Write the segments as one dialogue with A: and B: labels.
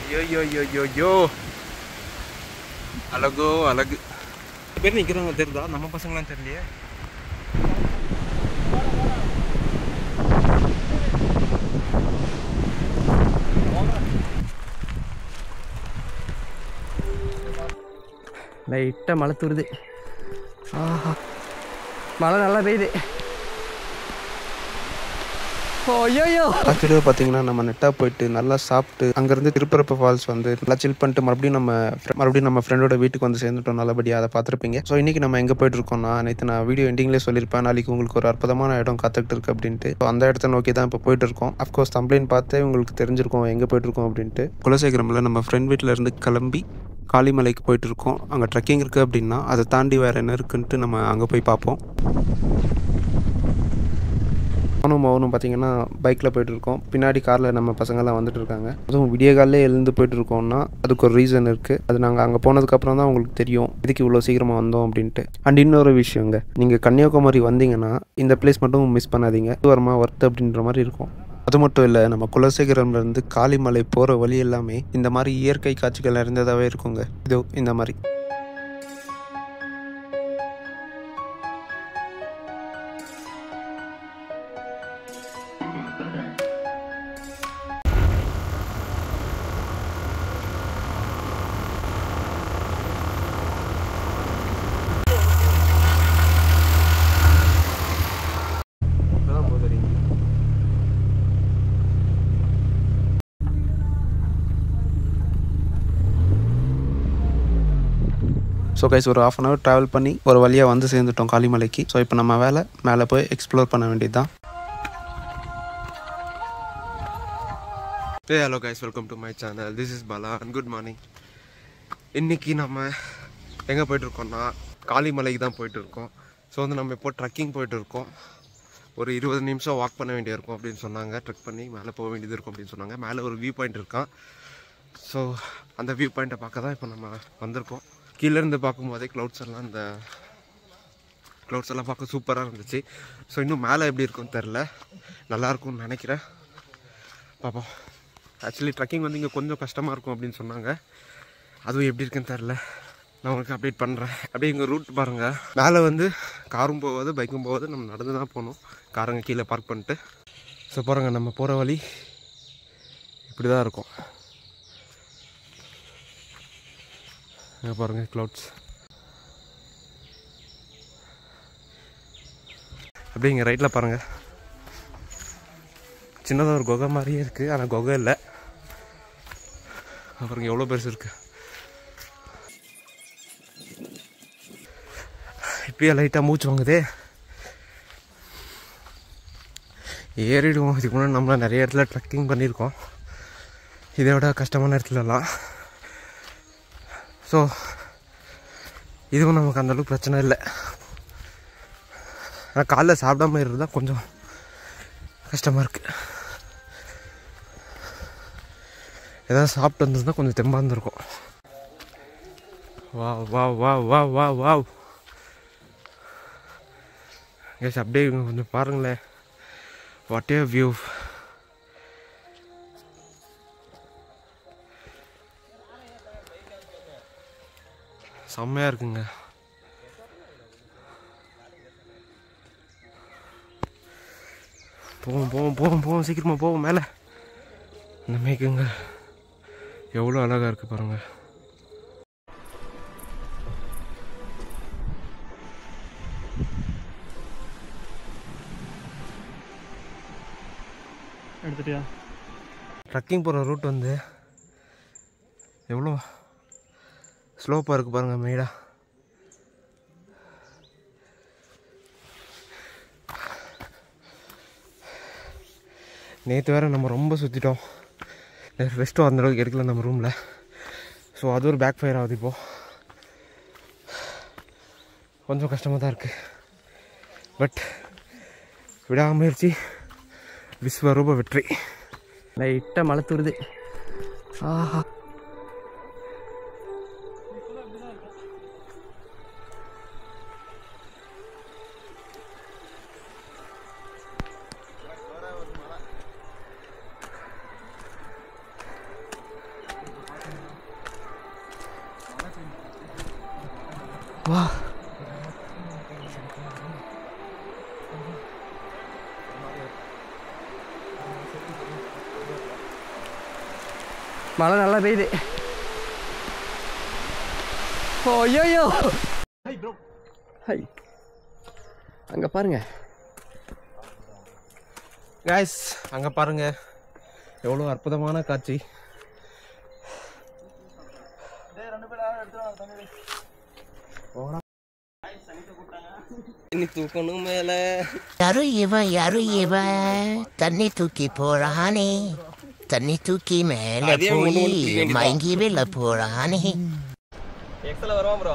A: ஐயோ அழகோ அழகு. பேர் நிற்கிறவங்க தெரியுதா? நம்ம பசங்களாம் தெரியலையே. லைட்டாக மழை தூருது. ஆஹா, மழை நல்லா பெய்யுது.
B: ஆக்சுவலாக பார்த்தீங்கன்னா நம்ம நெட்டாக போயிட்டு நல்லா சாப்பிட்டு அங்கேருந்து திருப்பரப்பு ஃபால்ஸ் வந்து நல்லா சில் பண்ணிட்டு மறுபடியும் நம்ம ஃப்ரெண்டோட வீட்டுக்கு வந்து சேர்ந்துட்டோம் நல்லபடியாக. அதை பார்த்துருப்பீங்க. ஸோ இன்றைக்கி நம்ம எங்கே போயிட்டு இருக்கோம்னா, நேற்று நான் வீடியோ எண்டிங்லேயே சொல்லியிருப்பேன் நாளைக்கு உங்களுக்கு ஒரு அற்புதமான இடம் காத்துக்கிட்டு இருக்கு அப்படின்ட்டு. ஸோ அந்த இடத்த நோக்கி தான் இப்போ போயிட்டு இருக்கோம். அஃப்கோர்ஸ் தம்ப்ளைன் பார்த்தே உங்களுக்கு தெரிஞ்சிருக்கோம் எங்கே போயிட்டு இருக்கோம் அப்படின்ட்டு. குலசேகரமில் நம்ம ஃப்ரெண்ட் வீட்டில் இருந்து கிளம்பி காளிமலைக்கு போயிட்டு இருக்கோம். அங்கே ட்ரெக்கிங் இருக்குது அப்படின்னா அதை தாண்டி வேறு என்ன இருக்குன்ட்டு நம்ம அங்கே போய் பார்ப்போம். மௌனும் பார்த்தீங்கன்னா பைக்கில் போயிட்டு இருக்கோம். பின்னாடி காரில் நம்ம பசங்கள்லாம் வந்துட்டு இருக்காங்க. அதுவும் விடிய காலையிலே எழுந்து போயிட்டு இருக்கோம்னா அதுக்கு ஒரு ரீசன் இருக்குது. அது நாங்கள் அங்கே போனதுக்கப்புறம் தான் உங்களுக்கு தெரியும் இதுக்கு இவ்வளோ சீக்கிரமாக வந்தோம் அப்படின்ட்டு. அண்ட் இன்னொரு விஷயங்க, நீங்கள் கன்னியாகுமரி வந்தீங்கன்னா இந்த பிளேஸ் மட்டும் மிஸ் பண்ணாதீங்க. வரமா ஒர்த் அப்படின்ற மாதிரி இருக்கும். அது மட்டும் இல்லை, நம்ம குலசேகரம்லேருந்து காளிமலை போகிற வழி எல்லாமே இந்த மாதிரி இயற்கை காட்சிகள் நிறைந்ததாகவே இருக்குங்க. இதோ இந்த மாதிரி. ஸோ கைஸ், ஒரு 1/2 hour ட்ராவல் பண்ணி ஒரு வழியாக வந்து சேர்ந்துட்டோம் காளிமலைக்கு. ஸோ இப்போ நம்ம மேலே போய் எக்ஸ்ப்ளோர் பண்ண வேண்டியது தான்.
A: Hello guys, welcome to my channel. This is Bala and good morning. இன்றைக்கி நம்ம எங்கே போயிட்டுருக்கோம்னா காளிமலைக்கு தான் போயிட்டுருக்கோம். ஸோ வந்து நம்ம இப்போ ட்ரெக்கிங் போயிட்டுருக்கோம். ஒரு 20 நிமிஷம் வாக் பண்ண வேண்டியிருக்கும் அப்படின்னு சொன்னாங்க. ட்ரெக் பண்ணி மேலே போக வேண்டியது இருக்கும் அப்படின்னு சொன்னாங்க. மேலே ஒரு வியூ பாயிண்ட் இருக்கான். ஸோ அந்த வியூ பாயிண்ட்டை பார்க்க தான் இப்போ நம்ம வந்திருக்கோம். கீழேருந்து பார்க்கும்போதே க்ளவுட்ஸ் எல்லாம் பார்க்க சூப்பராக இருந்துச்சு. ஸோ இன்னும் மேலே எப்படி இருக்குன்னு தெரில, நல்லாயிருக்கும்னு நினைக்கிறேன். பார்ப்போம். ஆக்சுவலி ட்ரெக்கிங் வந்து இங்கே கொஞ்சம் கஷ்டமாக இருக்கும் அப்படின்னு சொன்னாங்க. அதுவும் எப்படி இருக்குன்னு தெரில, நான் உங்களுக்கு அப்டேட் பண்ணுறேன். அப்படியே இங்கே ரூட் பாருங்கள். மேலே வந்து காரும் போகாது, பைக்கும் போகாது, நம்ம நடந்து தான் போகணும். காரங்க கீழே பார்க் பண்ணிட்டு. ஸோ பாருங்கள், நம்ம போகிற வழி இப்படி தான் இருக்கும். இங்கே பாருங்கள் க்ளவுட்ஸ். அப்படியே இங்கே ரைட்டில் பாருங்கள், சின்னதாக ஒரு குகை மாதிரியே இருக்குது. ஆனால் குகை இல்லை. அப்புறம் எவ்வளோ பெருசு இருக்குது. இப்பயே லைட்டாக மூச்சு வாங்குதே. ஏறிடுவோம். இதுக்கு முன்னாடி நம்மளாம் நிறைய இடத்துல ட்ரெக்கிங் பண்ணியிருக்கோம், இதை விட கஷ்டமான இடத்துலலாம். ஸோ இதுவும் நமக்கு அந்தளவுக்கு பிரச்சனை இல்லை. ஆனால் காலைல சாப்பிடாம இருந்தால் கொஞ்சம் கஷ்டமாக இருக்குது. ஏதாவது சாப்பிட்டு வந்ததுன்னா கொஞ்சம் தெம்பாக இருந்திருக்கும். வா வா வா வா வா வா கேஸ், அப்படியே கொஞ்சம் பாருங்களேன். What A view. செம்மையாக இருக்குங்க. போவோம் சீக்கிரமாக போவோம் மேலே. இந்த மேய்க்குங்க எவ்வளோ அழகாக இருக்குது பாருங்கள். எடுத்துட்டியா? ட்ரெக்கிங் போகிற ரூட் வந்து எவ்வளோ ஸ்லோப்பாக இருக்குது பாருங்கள், மேடா. நேற்று வேறு நம்ம ரொம்ப சுற்றிட்டோம். ரெஸ்ட்டும் அந்தளவுக்கு எடுக்கல நம்ம ரூமில். ஸோ அது ஒரு பேக் ஃபயர் ஆகுது. இப்போது கொஞ்சம் கஷ்டமாக தான் இருக்குது. பட் விடாமுயற்சி விஸ்வரூப வெற்றி. லைட்டாக மழை தூருது. ஆஹா,
C: வா மழை நல்லா பெய்யுது. ஐயோ ஹை அங்கே பாருங்க
A: கைஸ், அங்கே பாருங்க எவ்வளோ அற்புதமான காட்சி. தூக்கணும் மேல
D: யாரும் இவன் தண்ணி தூக்கி போறானே, தண்ணி தூக்கி மேல போய் மயங்கி வெளில போறானே.
C: எக்ஸல வருவான் ப்ரோ.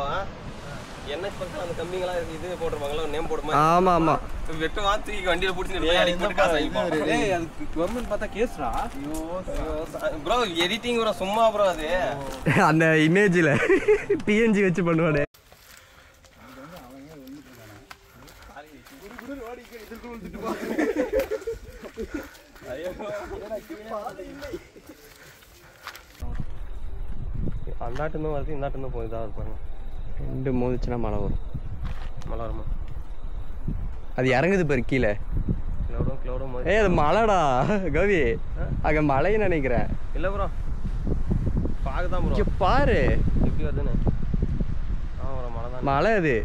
C: என்ன ஸ்பெஷல் அந்த கம்பிங்களா இது போட்டுருவாங்களா நேம் போடுமா? ஆமா ஆமா. வெட்டு வா தூக்கி வண்டியில புடிச்சிட்டு போய் அடி போட்டு காசு வாங்கிப்பான்.
A: ஏய், அதுக்கு கவர்மெண்ட் பார்த்தா கேஸ்ரா.
C: ப்ரோ எடிட்டிங் ப்ரோ சும்மா ப்ரோ அது. அந்த இமேஜ்ல PNG வச்சு பண்ணுவானே. அந்தாட்டுன்னு வருது இந்தாட்டுன்னு போகுது. இதாக பாருங்க, ரெண்டு மோதிச்சுன்னா மழை வரும். மழை வருமா? அது இறங்குது பாரு கீழே. கிளவுடும் ஏய் அது மழைடா கவி. அங்கே மழைன்னு நினைக்கிறேன். இல்லை ப்ரோ பார்க்குதான் ப்ரோ. பாரு எப்படி வருதுன்னு. மழை தான் மழை. அது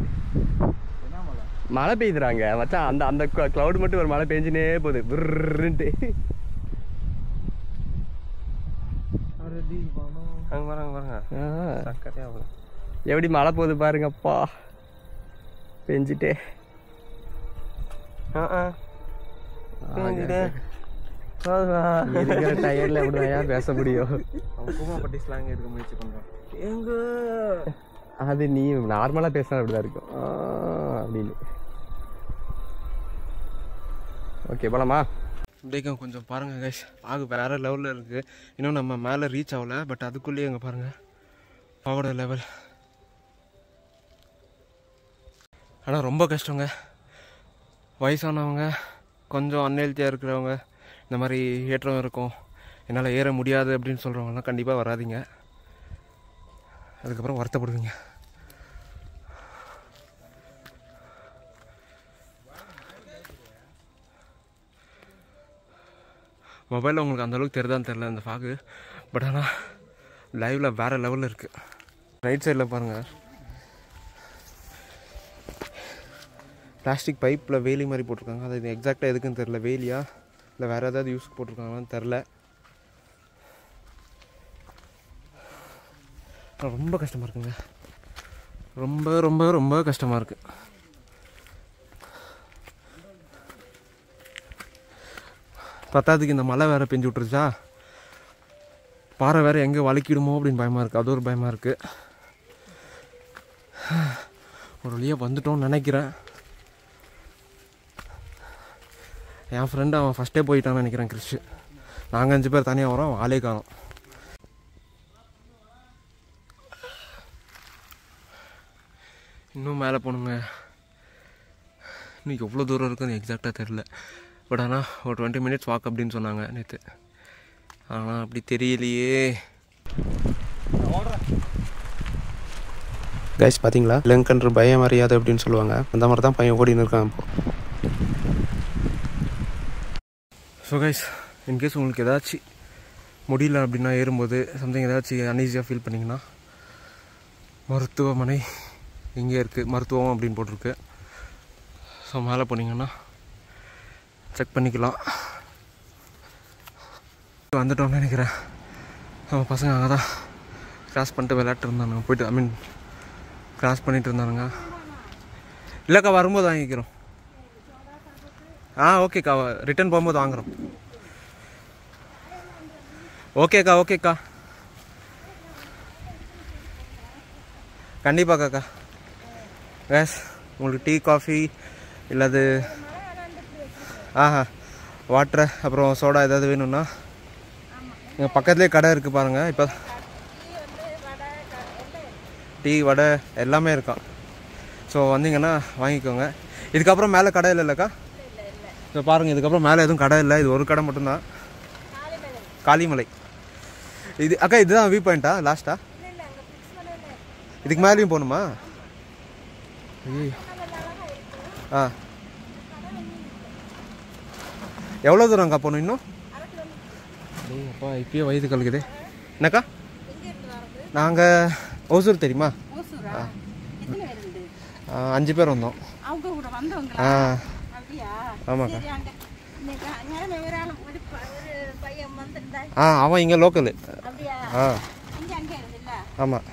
C: மழை பெய்யுதுறாங்க மச்சான். அந்த அந்த கிளவுட் மட்டும் ஒரு மழை பெஞ்சுனே போகுது விருன்ட்டு. அங்கே பாருங்க பாருங்க சக்கரையாக எப்படி மழை போகுது பாருங்கப்பா பெஞ்சிட்டே. டயர்ல எப்படியா பேச முடியும்?
A: கூமாப்பட்டி ஸ்லாங் எடுக்க முயற்சி பண்ணுறோம். எங்க
C: அது நீ நார்மலாக பேசினா அப்படிதான் இருக்கும் அப்படின்னு. ஓகே போலாமா?
A: இப்படிக்கும் கொஞ்சம் பாருங்கள் கைஸ், வேறு லெவலில் இருக்குது. இன்னும் நம்ம மேலே ரீச் ஆகலை, பட் அதுக்குள்ளேயே அங்கே பாருங்கள் பாவோட லெவல். ஆனால் ரொம்ப கஷ்டங்க. வயசானவங்க, கொஞ்சம் அன்ஹெல்த்தியாக இருக்கிறவங்க, இந்த மாதிரி ஏற்றம் இருக்கும் என்னால் ஏற முடியாது அப்படின்னு சொல்கிறவங்கலாம் கண்டிப்பாக வராதிங்க. அதுக்கப்புறம் வருத்தப்படுவீங்க. மொபைலில் உங்களுக்கு அந்தளவுக்கு தெரிதான்னு தெரில இந்த ஃபாகு, பட் ஆனால் லைவில் வேறு லெவலில் இருக்குது. ரைட் சைடில் பாருங்கள், பிளாஸ்டிக் பைப்பில் வேலி மாதிரி போட்டிருக்காங்க. அது இது எக்ஸாக்டாக எதுக்குன்னு தெரில, வேலியா இல்லை வேறு ஏதாவது யூஸ் போட்டிருக்காங்கன்னு தெரில. ரொம்ப கஷ்டமாக இருக்குங்க, ரொம்ப ரொம்ப ரொம்ப கஷ்டமாக இருக்குது. பத்தாவதுக்கு இந்த மழை வேறு பெஞ்சு விட்ருச்சா, பாறை வேறு எங்கே வலிக்கிடுமோ அப்படின்னு பயமாக இருக்குது. அது ஒரு பயமாக இருக்குது. ஒரு வழியாக வந்துட்டோம்னு நினைக்கிறேன். என் ஃப்ரெண்டு அவன் ஃபஸ்ட்டே போயிட்டான்னு நினைக்கிறேன் கிறிஷ். நாங்கள் 5 பேர் தனியாக வரோம், அவன் ஆளே காணோம். இன்னும் மேலே போகணுங்க. இன்னும் எவ்வளோ தூரம் இருக்குன்னு எக்ஸாக்டாக தெரில, பட் ஆனால் ஒரு 20 மினிட்ஸ் வாக் அப்படின்னு சொன்னாங்க நேற்று. ஆனால் அப்படி தெரியலையே.
B: கைஸ் பார்த்தீங்களா, லங்கன்ற பயம் அறியாது அப்படின்னு சொல்லுவாங்க. அந்த மாதிரி தான் பையன் ஓடின்னு இருக்கான் இப்போ.
A: ஸோ கைஸ், இன்கேஸ் உங்களுக்கு ஏதாச்சும் முடியல அப்படின்னா ஏறும்போது சம்திங் ஏதாச்சும் அன்ஈஸியாக ஃபீல் பண்ணிங்கன்னா, மருத்துவமனை இங்கே இருக்குது, மருத்துவம் அப்படின்னு போட்டிருக்கு. ஸோ மேலே போனீங்கன்னா செக் பண்ணிக்கலாம். வந்துட்டோம்னு நினைக்கிறேன். நம்ம பசங்க அங்கே தான் கிராஸ் பண்ணிட்டு விளையாட்டு இருந்தானுங்க, போய்ட்டு கிராஸ் பண்ணிகிட்டு இருந்தானுங்க. இல்லைக்கா, வரும்போது வாங்கிக்கிறோம். ஓகேக்கா, ரிட்டர்ன் போகும்போது வாங்குகிறோம். ஓகேக்கா ஓகேக்கா, கண்டிப்பாக காக்கா. கேஸ் உங்களுக்கு டீ காஃபி இல்லாது வாட்டர் அப்புறம் சோடா ஏதாவது வேணும்னா இங்கே பக்கத்துலேயே கடை இருக்குது பாருங்கள். இப்போ டீ வடை எல்லாமே இருக்கான். ஸோ வந்தீங்கன்னா வாங்கிக்கோங்க. இதுக்கப்புறம் மேலே கடை இல்லைல்லக்கா? ஸோ பாருங்கள், இதுக்கப்புறம் மேலே எதுவும் கடை இல்லை, இது ஒரு கடை மட்டும்தான், காளிமலை. இது அக்கா இதுதான் வியூ பாயிண்ட்டா லாஸ்ட்டா? இதுக்கு மேலேயும் போகணுமா? ஆ எவ்வளோ தூரம்க்கா போகணும் இன்னும்? அப்பா இப்பயே வயது கலக்குதே. என்னக்கா? நாங்கள் ஓசூர் தெரியுமா? 5 பேர் வந்தோம். ஆ ஆமாக்கா. அவன் இங்கே லோக்கலு. ஆமாம்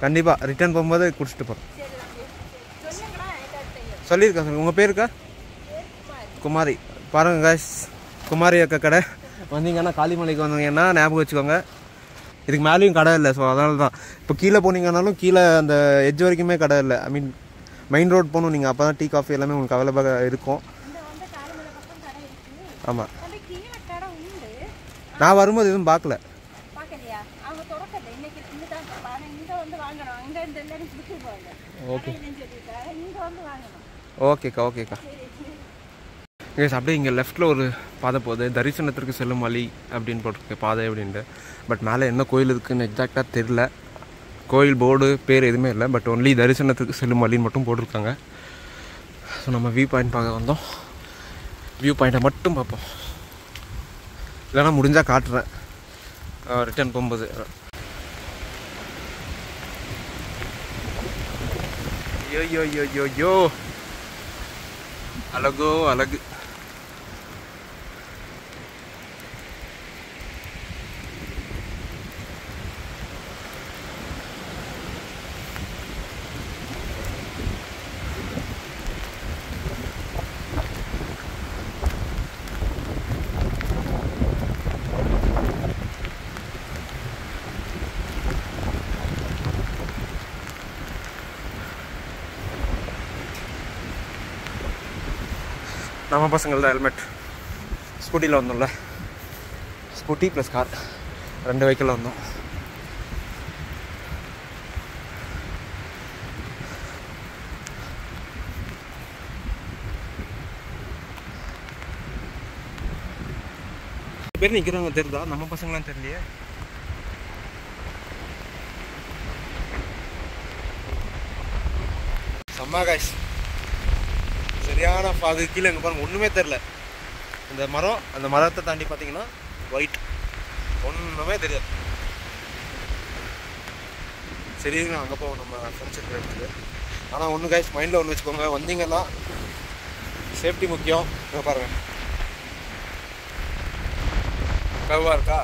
A: கண்டிப்பாக ரிட்டர்ன் போகும்போது குடிச்சிட்டு போகிறோம். சொல்லியிருக்கேன். உங்கள் பேருக்கா? குமாரி. பாருங்கள் காய்ஸ், குமாரி அக்கா கடை வந்தீங்கன்னா காளிமலைக்கு வந்தீங்கன்னா ஞாபகம் வச்சுக்கோங்க. இதுக்கு மேலேயும் கடை இல்லை. ஸோ அதனால தான் இப்போ கீழே போனீங்கன்னாலும் கீழே அந்த எட்ஜ் வரைக்குமே கடை இல்லை. ஐ மீன் மெயின் ரோட் போகணும் நீங்கள். அப்போ தான் டீ காஃபி எல்லாமே உங்களுக்கு அவைலபிளாக இருக்கும். ஆமாம் நான் வரும்போது எதுவும் பார்க்கல. ஓகே ஓகேக்கா ஓகேக்கா. எஸ் அப்படியே இங்கே லெஃப்ட்டில் ஒரு பாதை போகுது. தரிசனத்திற்கு செல்லும் வழி அப்படின்னு போட்டிருக்கு பாதை அப்படின்ட்டு. பட் மேலே என்ன கோயில் இருக்குதுன்னு எக்ஸாக்டாக தெரில. கோயில் போர்டு பேர் எதுவுமே இல்லை. பட் ஒன்லி தரிசனத்துக்கு செல்லும் வழின்னு மட்டும் போட்டிருக்காங்க. ஸோ நம்ம வியூ பாயிண்ட் பார்க்க வந்தோம். வியூ பாயிண்ட்டை மட்டும் பார்ப்போம். இல்லைனா முடிஞ்சால் காட்டுறேன் ரிட்டர்ன் போகும்போது. ஐயோ யோ யோ யோ அழகோ அழகு. நம்ம பசங்கள் தான் ஹெல்மெட். ஸ்கூட்டியில் வந்தோம்ல, ஸ்கூட்டி ப்ளஸ் கார் 2 வெஹிக்கிளில் வந்தோம். பேர் நிற்கிறவங்க தெரியுதா? நம்ம பசங்களாம் தெரியலையே. செம்ம காய்ஸ், சரியான பாகு. கீழே எங்கே பாருங்க ஒன்றுமே தெரில. இந்த மரம், அந்த மரத்தை தாண்டி பார்த்தீங்கன்னா ஒயிட், ஒன்றுமே தெரியாது. சரி அங்கே போவோம் நம்ம ஃப்ரெண்ட்ஸ் இருக்கிற இடத்துக்கு. ஆனால் ஒன்று காய்ஸ் மைண்டில் ஒன்று வச்சுக்கோங்க, வந்தீங்கன்னா சேஃப்டி முக்கியம். இங்கே பாருங்கள் கவ்வாக இருக்கா,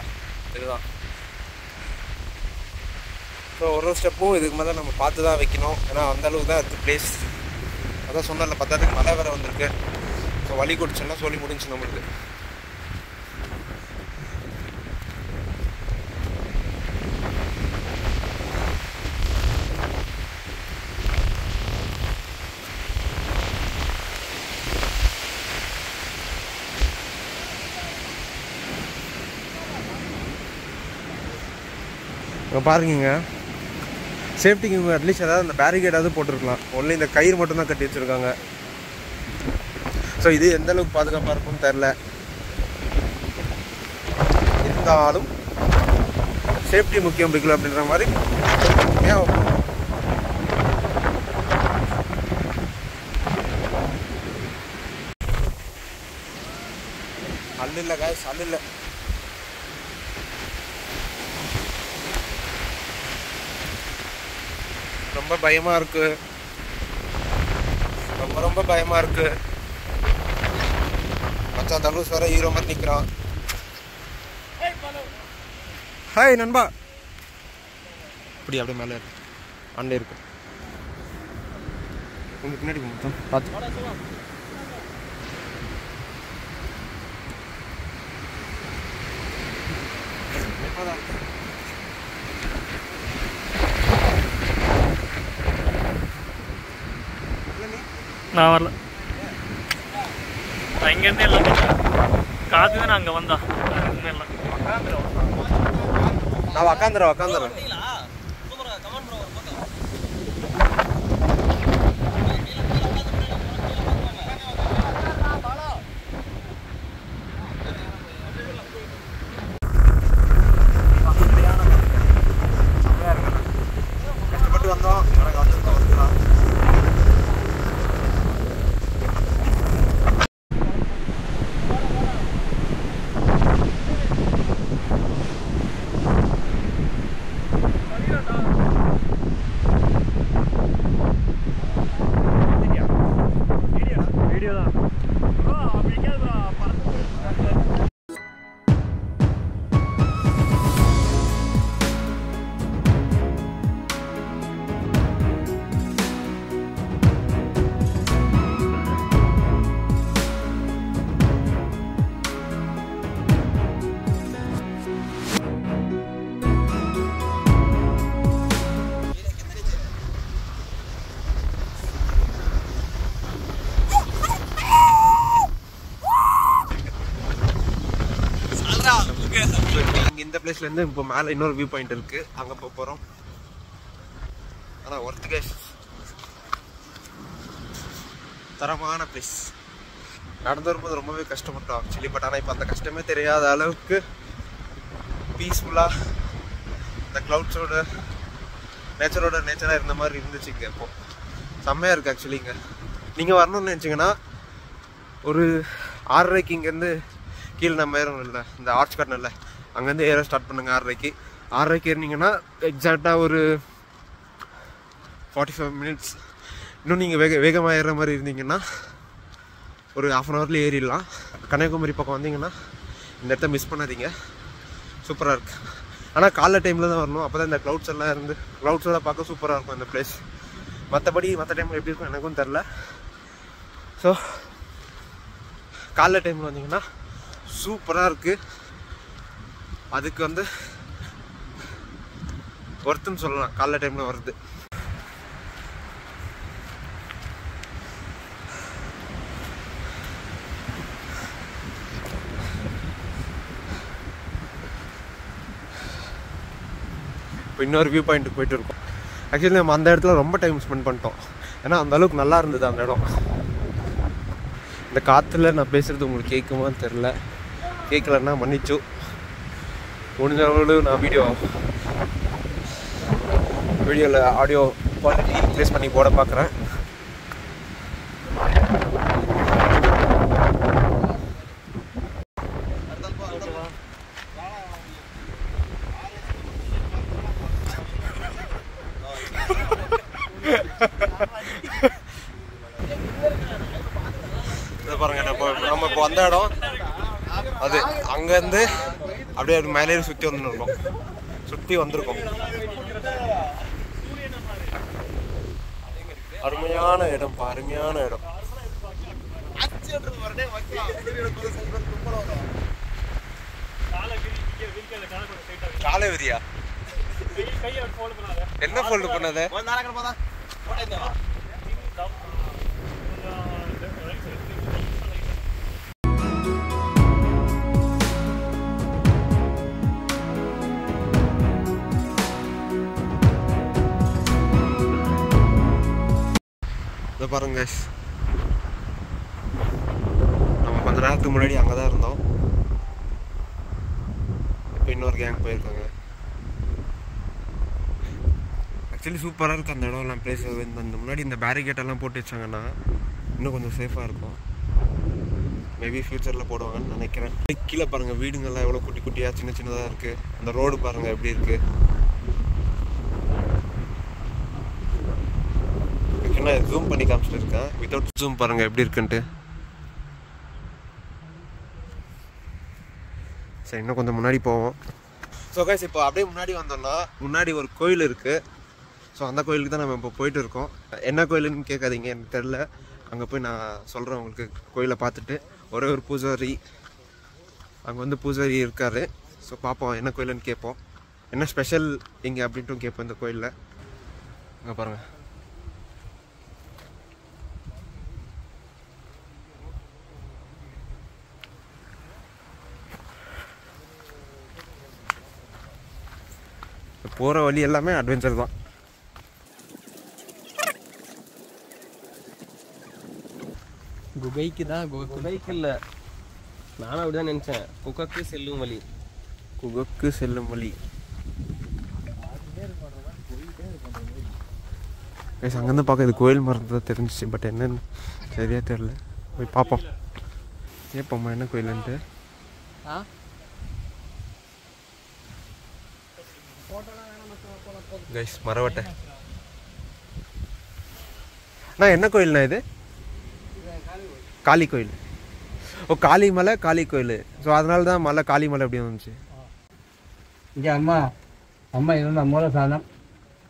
A: இதுதான். ஸோ ஒரு ஸ்டெப்பும் இதுக்கு மேலே நம்ம பார்த்து தான் வைக்கணும். ஏன்னா அந்தளவுக்கு தான் இருக்குது பிளேஸ். அதான் சொன்னால 10 மழை வேறு வந்திருக்கு. ஸோ வழி குடிச்சோன்னா சொல்லி முடிஞ்சு நம்மளுக்கு. இப்போ பாருங்க, சேஃப்டிக்கு அட்லீஸ்ட் ஏதாவது அந்த பேரிகேடாவது போட்டிருக்கலாம். ஒன்லி இந்த கயிறு மட்டும்தான் கட்டி வச்சுருக்காங்க. ஸோ இது எந்த அளவுக்கு பாதுகாப்பாக இருக்கும்னு தெரில. இருந்தாலும் சேஃப்டி முக்கியம் பிடிக்கல அப்படின்ற மாதிரி அல்ல காய்ஸ், அல்ல ரொம்ப பயமாக இருக்கு. ரொம்ப பயமாக இருக்கு. மச்சான் தனுஷ் வேற ஹீரோ மாதிரி நிற்கிறான். ஹாய் நண்பா. அப்படியே மேலே இருக்கு, அண்டே இருக்கு. உங்களுக்கு பின்னாடி மொத்தம் பார்த்து
E: நான் வரல. நான் இங்கேருந்தே இல்லை, காற்று தான் நான் அங்கே வந்தா இல்லை.
A: நான் உக்காந்துறேன்.
E: வீடியோ தான் அப்படி கேட்குறா
A: இந்த பிளேஸ்ல இருந்து இப்போ மேலே இன்னொரு வியூ பாயிண்ட் இருக்கு, அங்க போக போறோம். ஆனா ஒர்த்து கைஸ், தரமான பிளேஸ். நடந்து வரும்போது ரொம்பவே கஷ்டப்பட்டோம் ஆக்சுவலி, பட் ஆனால் இப்போ அந்த கஷ்டமே தெரியாத அளவுக்கு பீஸ்ஃபுல்லாக இந்த க்ளவுட்ஸோட நேச்சராக இருந்த மாதிரி இருந்துச்சு இங்கே. இப்போ செம்மையாக இருக்குது ஆக்சுவலி. இங்கே நீங்கள் வரணும்னு நினச்சிங்கன்னா ஒரு 6:30க்கு இங்கேருந்து கீழே நம்ம ஏறணும் இல்லை, இந்த ஆர்ச் கார்டன் இல்லை, அங்கேருந்து ஏற ஸ்டார்ட் பண்ணுங்க. 6:30க்கு ஏறினீங்கன்னா எக்ஸாக்டாக ஒரு 45 மினிட்ஸ். இன்னும் நீங்கள் வேகமாக ஏறுற மாதிரி இருந்தீங்கன்னா ஒரு 1/2 hourல ஏறிடலாம். கன்னியாகுமரி பக்கம் வந்தீங்கன்னா இந்த இடத்த மிஸ் பண்ணாதீங்க, சூப்பராக இருக்குது. ஆனால் காலைல டைமில் தான் வரணும், அப்போ தான் இந்த க்ளவுட்ஸ் எல்லாம் இருந்து க்ளவுட்ஸோட பார்க்க சூப்பராக இருக்கும் இந்த பிளேஸ். மற்ற டைமில் எப்படி இருக்கும் எனக்கும் தெரில. ஸோ காலைல டைமில் வந்தீங்கன்னா சூப்பராக இருக்குது. அதுக்கு வந்து ஒர்த்துன்னு சொல்லலாம் காலைல டைமில் வருது. இப்போ இன்னொரு வியூ பாயிண்ட்டுக்கு போயிட்டு இருக்கோம். ஆக்சுவலி நம்ம அந்த இடத்துல ரொம்ப டைம் ஸ்பெண்ட் பண்ணிட்டோம், ஏன்னா அந்தளவுக்கு நல்லா இருந்தது அந்த இடம். இந்த காற்றுல நான் பேசுகிறது உங்களுக்கு கேட்குமான்னு தெரில, கேட்கலன்னா மன்னிச்சு. முடிஞ்ச அளவு நான் வீடியோவில் ஆடியோ குவாலிட்டி இன்க்ரீஸ் பண்ணி போட பார்க்குறேன். இதை பாருங்க, நம்ம இப்போ வந்த இடம் அது. அங்கேருந்து அப்படியே மேலே சுற்றி வந்திருக்கோம். அருமையான இடம், அருமையான இடம். காலை விதியா என்ன ஃபோல்டு பண்ணாத? இதை பாருங்க, நம்ம கொஞ்ச நேரத்துக்கு முன்னாடி அங்கே தான் இருந்தோம், இப்போ இன்னொரு கேங் போயிருக்காங்க. ஆக்சுவலி சூப்பராக இருக்குது அந்த இடம்லாம், பிளேஸ். இந்த முன்னாடி இந்த பேரிகேட்டெல்லாம் போட்டு வச்சாங்கன்னா இன்னும் கொஞ்சம் சேஃபாக இருக்கும். மேபி ஃப்யூச்சரில் போடுவாங்கன்னு நினைக்கிறேன். கீழே பாருங்கள், வீடுங்கள்லாம் எவ்வளோ குட்டி குட்டியாக சின்னதாக இருக்குது. அந்த ரோடு பாருங்கள் எப்படி இருக்குது. நான் ஜூம் பண்ணி காமிச்சிட்டு இருக்கேன், வித்தவுட் ஜூம் பாருங்கள் எப்படி இருக்குன்ட்டு. சரி, இன்னும் கொஞ்சம் முன்னாடி போவோம். ஸோ கைஸ், இப்போ அப்படியே முன்னாடி வந்தோம்னா முன்னாடி ஒரு கோயில் இருக்குது. ஸோ அந்த கோயிலுக்கு தான் நம்ம இப்போ போயிட்டு இருக்கோம். என்ன கோயிலுன்னு கேட்காதீங்க, எனக்கு தெரில. அங்கே போய் நான் சொல்கிறேன் உங்களுக்கு. கோயிலை பார்த்துட்டு ஒரே ஒரு பூஜாரி, அங்கே வந்து பூஜாரி இருக்கார். ஸோ பார்ப்போம் என்ன கோயிலுன்னு கேட்போம், என்ன ஸ்பெஷல் இங்கே அப்படின்ட்டும் கேட்போம் இந்த கோயிலில். அங்கே பாருங்கள், போகிற வழி எல்லாமே அட்வென்ச்சர் தான்.
C: குகைக்கு தான், குகைக்கு இல்லை, நானும் அப்படி தான் நினச்சேன். குகைக்கு செல்லும் வழி.
A: அங்கேருந்து பார்க்க இது கோயில் மருந்து தான் தெரிஞ்சிச்சு, பட் என்னன்னு சரியாக தெரில. போய் பார்ப்போம், கேட்போம்மா என்ன கோயிலுன்ட்டு. கைஸ், மரவட்டை. அண்ணா என்ன கோயில்ண்ணா இது? காளி கோயில். ஓ காளிமலை காளி கோயில். ஸோ அதனால தான் மலை காளிமலை எப்படி வந்துச்சு?
F: இங்கே அம்மா இருந்த மூலஸ்தானம்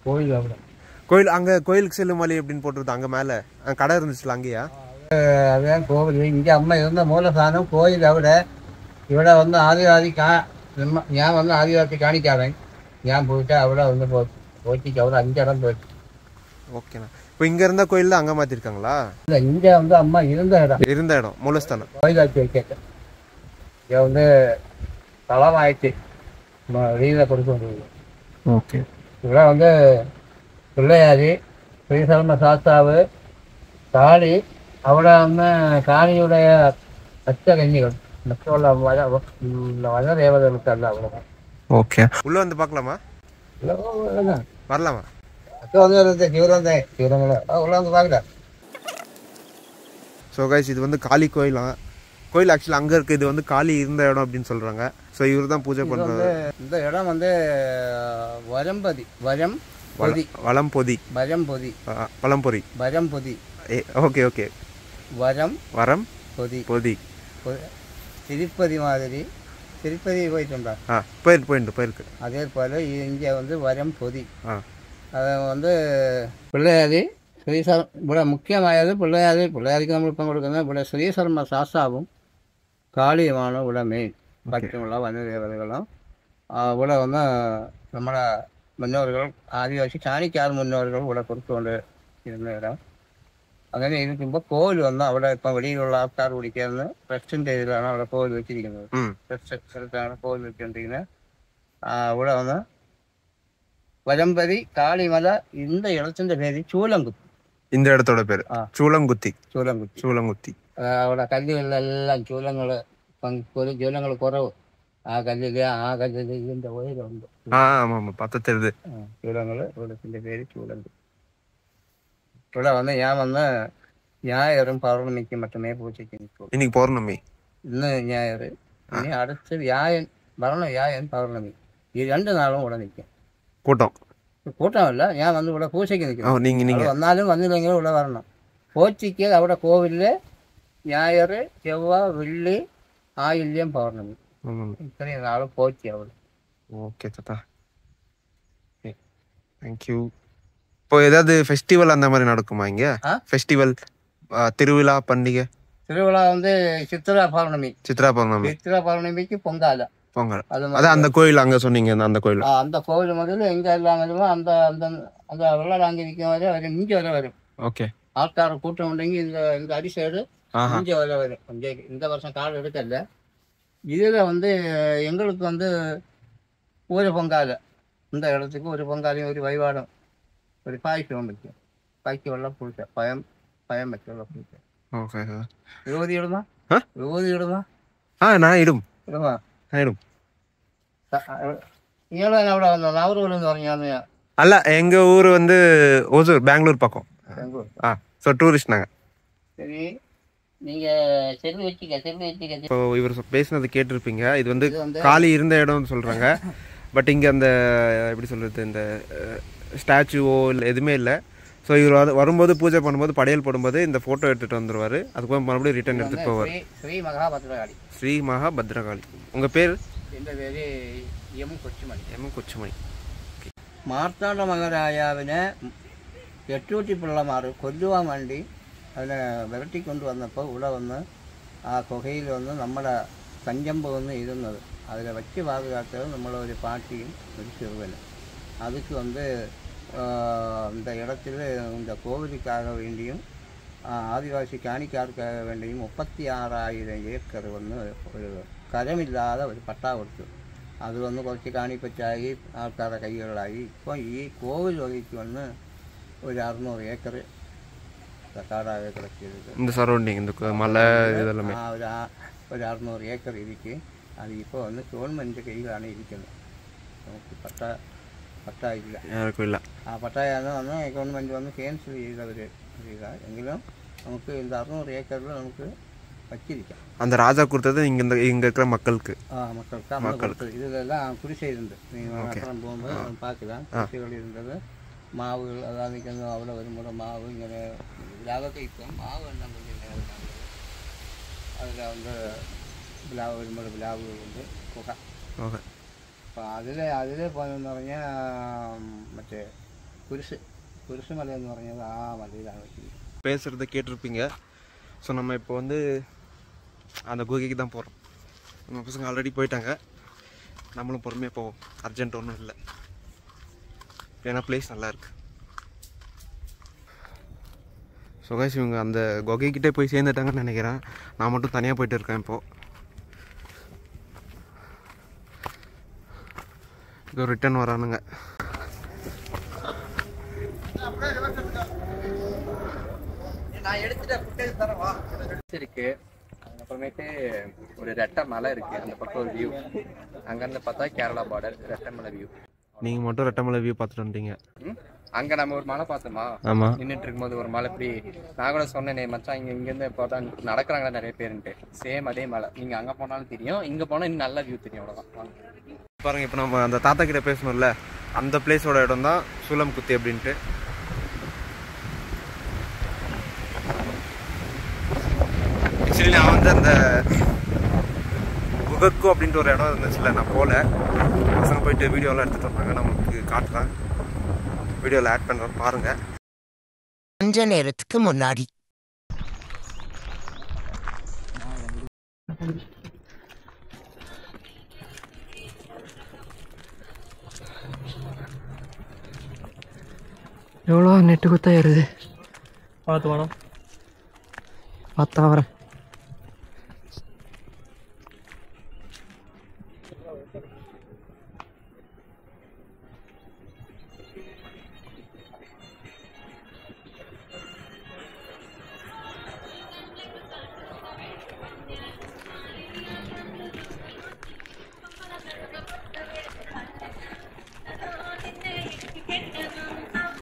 F: கோயில் அப்படி
A: கோயில் அங்கே கோயிலுக்கு செல்லும் மலை எப்படின்னு போட்டுருது அங்கே மேலே கடை இருந்துச்சுல அங்கேயா?
F: அதுதான் கோவில். இங்கே அம்மா இருந்த மூலஸ்தானம் கோயில் அவட இவட வந்து ஆதிவாசி ஞான் வந்து ஆதிவாசி காணிக்காரன் ஞான் போயிட்டு அவட வந்து போச்சுக்கு அவட 5 இடம் போயிடுச்சு.
A: ஓகேண்ணா. இப்போ இங்கே இருந்த கோயில் தான் அங்கே மாற்றிருக்காங்களா?
F: இல்லை இங்கே வந்து அம்மா இருந்த இடம்
A: மூலஸ்தானம்
F: கோயிலாட்சி வைக்க இங்கே வந்து தளம் ஆயிடுச்சு வெளியில் கொடுக்க முடியுது.
A: ஓகே.
F: இவட வந்து பிள்ளையாரி ஸ்ரீசர்ம சாஸ்தாவு காளி அவட வந்து காளியுடைய அச்ச கன்னிகள் மற்ற வன தேவதைகளுக்கு அல்ல அவ்வளோதான்.
A: ஓகே. உள்ளே வந்து பார்க்கலாமா? வரலாமா? ஸோ கைஸ் இது வந்து காளி கோயிலாம். கோயில் ஆக்சுவலி அங்கே இருக்குது. இது வந்து காளி இருந்த இடம் அப்படின்னு சொல்கிறாங்க. ஸோ இவர் தான் பூஜை பண்ணுறாரு.
F: இந்த இடம் வந்து வரம்பதி
A: வளம்பொதி பழம்பொரி
F: வரம்பொதி.
A: Okay okay. வரம் பொதி
F: திருப்பதி மாதிரி திருப்பதி போயிட்டுண்டா?
A: போயிருக்கு.
F: அதே போல் இங்கே வந்து வரம்பொதி. அதை வந்து பிள்ளையாரி ஸ்ரீசரம் ഇവിടെ മുഖ്യമായത് പിള്ളേർക്ക് നമ്മൾ ഇപ്പം കൊടുക്കുന്നത് ഇവിടെ ശ്രീശർമ്മ ശാസ്താവും കാളിയുമാണ് ഇവിടെ മെയിൻ. മറ്റുമുള്ള വനദേവതകളും ഇവിടെ വന്ന് നമ്മുടെ മുന്നോറുകൾ ആദിവാസി കാണിക്കാർ മുന്നോറുകൾ ഇവിടെ കൊടുത്തുകൊണ്ട് ഇരുന്ന ഇடம். അങ്ങനെ ഇരിക്കുമ്പോൾ കോവിൽ വന്ന് അവിടെ ഇപ്പം വെളിയിലുള്ള ആൾക്കാർ കുടിക്കുന്ന റെസ്റ്റിൻ്റെ ഇതിലാണ് അവിടെ കോവിൽ വെച്ചിരിക്കുന്നത്. റെസ്റ്റ് സ്ഥലത്താണ് കോവിൽ വെച്ചുകൊണ്ടിരിക്കുന്നത്. ഇവിടെ വന്ന് വരമ്പതി കാളിമല இந்த இடത്തിന്റെ പേര് ചൂലംകുത്തി.
A: இந்த இடத்தோட பேர் சூலங்குத்தி. അവിടെ
F: കല്ലുകളിലെല്ലാം ചൂലങ്ങൾ കുറവ്. ആ കല്ലിൽ ഇതിന്റെ ഉയരമുണ്ട്. ചൂലങ്ങൾ ഇവിടത്തിന്റെ പേര് ചൂലംകുത്തി. ഇവിടെ വന്ന് ഞാൻ ഞായറും പൗർണമിക്ക് മറ്റുമേ പൂജയ്ക്ക് നിൽക്കും.
A: இன்னைக்கு பௌர்ணமி.
F: ഇന്ന് ഞായർ. ഇനി അടുത്ത് വ്യാഴൻ പൗർണമി. ഈ 2 നാളും ഇവിടെ നിൽക്കും. കൂട്ടമല്ല, ഞാൻ വന്ന് ഇവിടെ പൂജയ്ക്ക് നിൽക്കും. വന്നാലും വന്നില്ലെങ്കിലും ഇവിടെ വരണം. പൂജയ്ക്ക് അവിടെ കോവിലിൽ ഞായർ ചൊവ്വ വെള്ളി ആയില്യം പൗർണമി ഇത്രയും നാളും പൂജ അവിടെ.
A: ஓகே தாத்தா, தேங்க்யூ. இப்போ ஏதாவது ஃபெஸ்டிவல் அந்த மாதிரி நடக்குமா இங்கே? ஃபெஸ்டிவல் திருவிழா பண்டிகை?
F: திருவிழா வந்து சித்ரா பௌர்ணமிக்கு பொங்கல்.
A: அதான் அந்த கோயில் அங்கே சொன்னீங்க. அந்த கோயில்
F: முதல்ல எங்கே எல்லாம் வருமோ அந்த அந்த அந்த வெள்ளடாங்கி நிற்கும் வரை அவர் இங்கே வர வரும்.
A: ஓகே.
F: ஆൾക്കാർ கூட்டம் உണ്ടെങ്കിൽ இந்த அடி சைடு இங்கே வர வரும். இந்த வருஷம் கால் எடுக்கல. இதில் வந்து எங்களுக்கு வந்து ஒரு பொங்கால இந்த இடத்துக்கு ஒரு பொங்காலையும் ஒரு வைவாடம் ஒரு பாய்க்கும் வைக்கும். பாய்க்கு வெள்ளம் புளிச்ச பயம் வச்சு வெள்ளம் புளிச்ச.
A: ஓகே.
F: விபூதி இடுமா?
A: நான் இடும்.
F: അവിടെ വന്നോ? നാവൂരിന്ന് പറഞ്ഞാൽ
A: அல்ல, எங்க ஊர் வந்து ஓசூர், பெங்களூர் பக்கம். ஸோ டூரிஸ்ட் நாங்கள்.
F: சரி, நீங்க செல்லு வச்சுக்க.
A: இப்போ இவர் பேசினது கேட்டிருப்பீங்க. இது வந்து காலி இருந்த இடம்னு சொல்றாங்க. பட் இங்கே அந்த எப்படி சொல்றது, இந்த ஸ்டாச்சுவோ இல்லை எதுவுமே இல்லை. ஸோ இவர் வரும்போது பூஜை பண்ணும்போது படையல் போடும்போது இந்த ஃபோட்டோ எடுத்துகிட்டு வந்துடுவார். அதுக்கு மறுபடியும் ரிட்டர்ன் எடுத்துகிட்டு போவார். ஸ்ரீ மகாபத்ரகாளி. உங்கள் பேர்?
F: എൻ്റെ പേര് എം കൊച്ചുമണി.
C: മാർത്താണ്ഡ മഹാരാജാവിനെ എട്ടൂറ്റിപ്പിള്ളമാർ കൊല്ലുവാൻ വേണ്ടി അതിനെ വിരട്ടിക്കൊണ്ടുവന്നപ്പോൾ ഇവിടെ വന്ന് ആ ഗുഹയിൽ വന്ന് നമ്മുടെ കഞ്ചമ്പ് വന്ന് ഇരുന്നത്. അതിനെ വച്ച് പാതുകാത്തത് നമ്മളൊരു പാട്ടിയും ഒരു ചെറുവനും. அதுக்கு வந்து இந்த இடத்துல இந்த கோவிலுக்காக வேண்டியும் ஆதிவாசி காணிக்காருக்காக வேண்டியும் 36,000 ஏக்கர் வந்து ஒரு കരമില്ലാതെ ഒരു പട്ടാ കൊടുത്തു. അത് വന്ന് കുറച്ച് കാണിപ്പറ്റായി ആൾക്കാരുടെ കൈകളിലായി. ഇപ്പം ഈ കോവിൽ വകയ്ക്ക് വന്ന് ഒരു 600 ഏക്കർ കാടാകെ കിടക്കിയത്.
A: இந்த சரௌண்டிங் இந்த மலை இதெல்லாம்
C: ഒരു 600 ഏക്കർ ഇരിക്കും. അത് ഇപ്പോൾ വന്ന് ഗവൺമെൻറ് കയ്യിലാണ് ഇരിക്കുന്നത്. നമുക്ക് പട്ടാ ഇല്ല. ആ പട്ടായാണ് വന്ന് ഗവൺമെൻറ് വന്ന് ക്യാൻസൽ ചെയ്തവർ എങ്കിലും നമുക്ക് இந்த 600 ഏക്കറിൽ നമുക്ക് வச்சிருக்கேன்.
A: அந்த ராஜா கொடுத்தது இங்கே இருக்கிற மக்களுக்கு.
C: மக்களுக்கு இதெல்லாம் குடிசை இருந்து நீங்கள் அப்புறம் போகும்போது பார்க்கலாம். குடிசைகள் இருந்தது. மாவுகள் அதாவது அவ்வளோ வரும்போது மாவு இங்கே யாகத்தை இப்போ மாவு என்ன கொஞ்சம்
F: அதில் வந்து விழாவு விடுமுறை விழாவு வந்து குகை.
A: ஓகே.
F: இப்போ அதில் പോയെന്ന് പറഞ്ഞാൽ മറ്റേ കുരിശ് മലയെന്ന് പറഞ്ഞത് ആ മലയിലാണ്.
A: பேசுகிறத கேட்டிருப்பீங்க. ஸோ நம்ம இப்போ வந்து அந்த குகைக்கு தான் போகிறோம். நம்ம பசங்க ஆல்ரெடி போயிட்டாங்க. நம்மளும் பொறுமையாக போவோம். அர்ஜென்ட் ஒன்றும் இல்லை. ஏன்னா பிளேஸ் நல்லாயிருக்கு. ஸோ கைஸ் இவங்க அந்த குகைக்கிட்டே போய் சேர்ந்துட்டாங்கன்னு நினைக்கிறேன். நான் மட்டும் தனியாக போயிட்டு இருக்கேன் இப்போது. இதோ ரிட்டர்ன் வரானுங்க.
C: நான் எடுத்துட்டு இருக்கு. அதுக்கப்புறமேட்டு ஒரு ரெட்டை மலை இருக்கு, அந்த பக்கம் ஒரு வியூ. அங்கேருந்து பார்த்தா கேரளா பார்டர், ரெட்டை மலை வியூ.
A: நீங்கள் மட்டும் ரெட்டமலை வியூ பார்த்துட்டு வந்துட்டீங்க.
C: அங்கே நம்ம ஒரு மலை பார்த்தோமா,
A: ஆமாம்.
C: நின்றுட்டு இருக்கும்போது ஒரு மலை இப்படி நான் கூட சொன்னேனே மச்சான் இங்கேருந்து பார்த்தா நடக்கிறாங்களா நிறைய பேருன்ட்டு. சேம் அதே மலை. நீங்கள் அங்கே போனாலும் தெரியும், இங்கே போனால் இன்னும் நல்ல வியூ தெரியும். அவ்வளோதான்.
A: பாருங்கள், இப்போ நம்ம அந்த தாத்தா கிட்ட பேசணும்ல, அந்த பிளேஸோட இடம் தான் சூலம்குத்தி அப்படின்ட்டு. ஆக்சுவலி நான் வந்து அந்த குகக்கு அப்படின்ட்டு ஒரு இடம் இருந்துச்சுல, நான் போகல. பசங்க போயிட்டு வீடியோலாம் எடுத்துகிட்டு வந்தாங்க. நமக்கு காட்டுறேன், வீடியோவில் ஆட் பண்ணுறேன் பாருங்கள்.
D: கொஞ்ச நேரத்துக்கு முன்னாடி
C: எவ்வளோ நெட்டு குத்தாயிருது
E: பார்த்து வேணும்.
C: பார்த்தா வரேன்.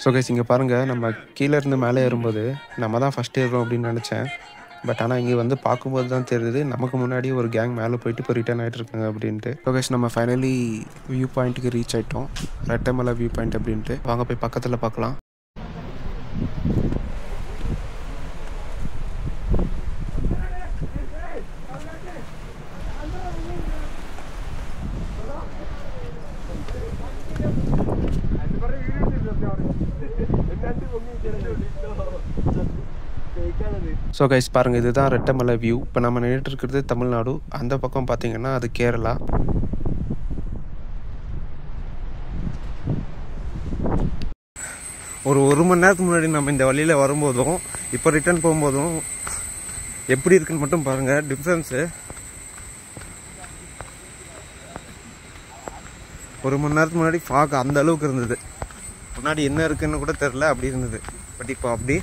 B: ஸோ கைஸ் இங்கே பாருங்கள், நம்ம கீழேருந்து மேலே ஏறும்போது நம்ம தான் ஃபஸ்ட் ஏறுறோம் அப்படின்னு நினச்சேன். பட் ஆனால் இங்கே வந்து பார்க்கும்போது தான் தெரியுது நமக்கு முன்னாடி ஒரு கேங் மேலே போயிட்டு இப்போ ரிட்டர்ன் ஆகிட்டு இருக்காங்க அப்படின்ட்டு. ஸோ கைஸ் நம்ம ஃபைனலி வியூ பாயிண்ட்டுக்கு ரீச் ஆகிட்டோம். ரெட்டமலை வியூ பாயிண்ட் அப்படின்ட்டு. வாங்க போய் பக்கத்தில் பார்க்கலாம். ஸோ கைஸ் பாருங்கள், இதுதான் ரெட்டமலை வியூ. இப்போ நம்ம நின்றுட்டு இருக்கிறது தமிழ்நாடு. அந்த பக்கம் பார்த்தீங்கன்னா அது கேரளா.
A: ஒரு மணி நேரத்துக்கு முன்னாடி நம்ம இந்த வழியில் வரும்போதும் இப்போ ரிட்டர்ன் போகும்போதும் எப்படி இருக்குன்னு மட்டும் பாருங்கள் டிஃப்ரென்ஸு. ஒரு மணி நேரத்துக்கு முன்னாடி ஃபாக் அந்த அளவுக்கு இருந்தது. முன்னாடி என்ன இருக்குன்னு கூட தெரில, அப்படி இருந்தது. பட் இப்போ அப்படி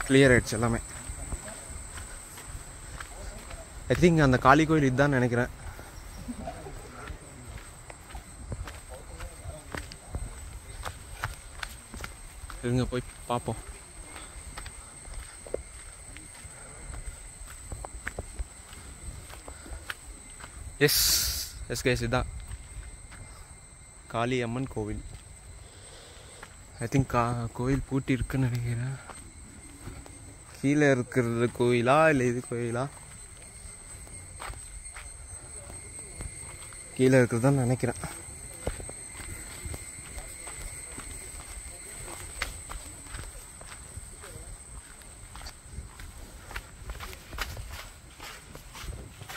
A: கிளியர் ஆகிடுச்சு எல்லாமே. ஐ திங்க் அந்த காளி கோயில் இதுதான் நினைக்கிறேன். இருங்க போய் பார்ப்போம். எஸ் எஸ் கைஸ், இதுதான் காளி அம்மன் கோவில். ஐ திங்க் கோயில் பூட்டி இருக்குன்னு நினைக்கிறேன். கீழே இருக்கிறது கோயிலா இல்லை இது கோயிலா? கீழே இருக்கிறதான் நினைக்கிறேன்.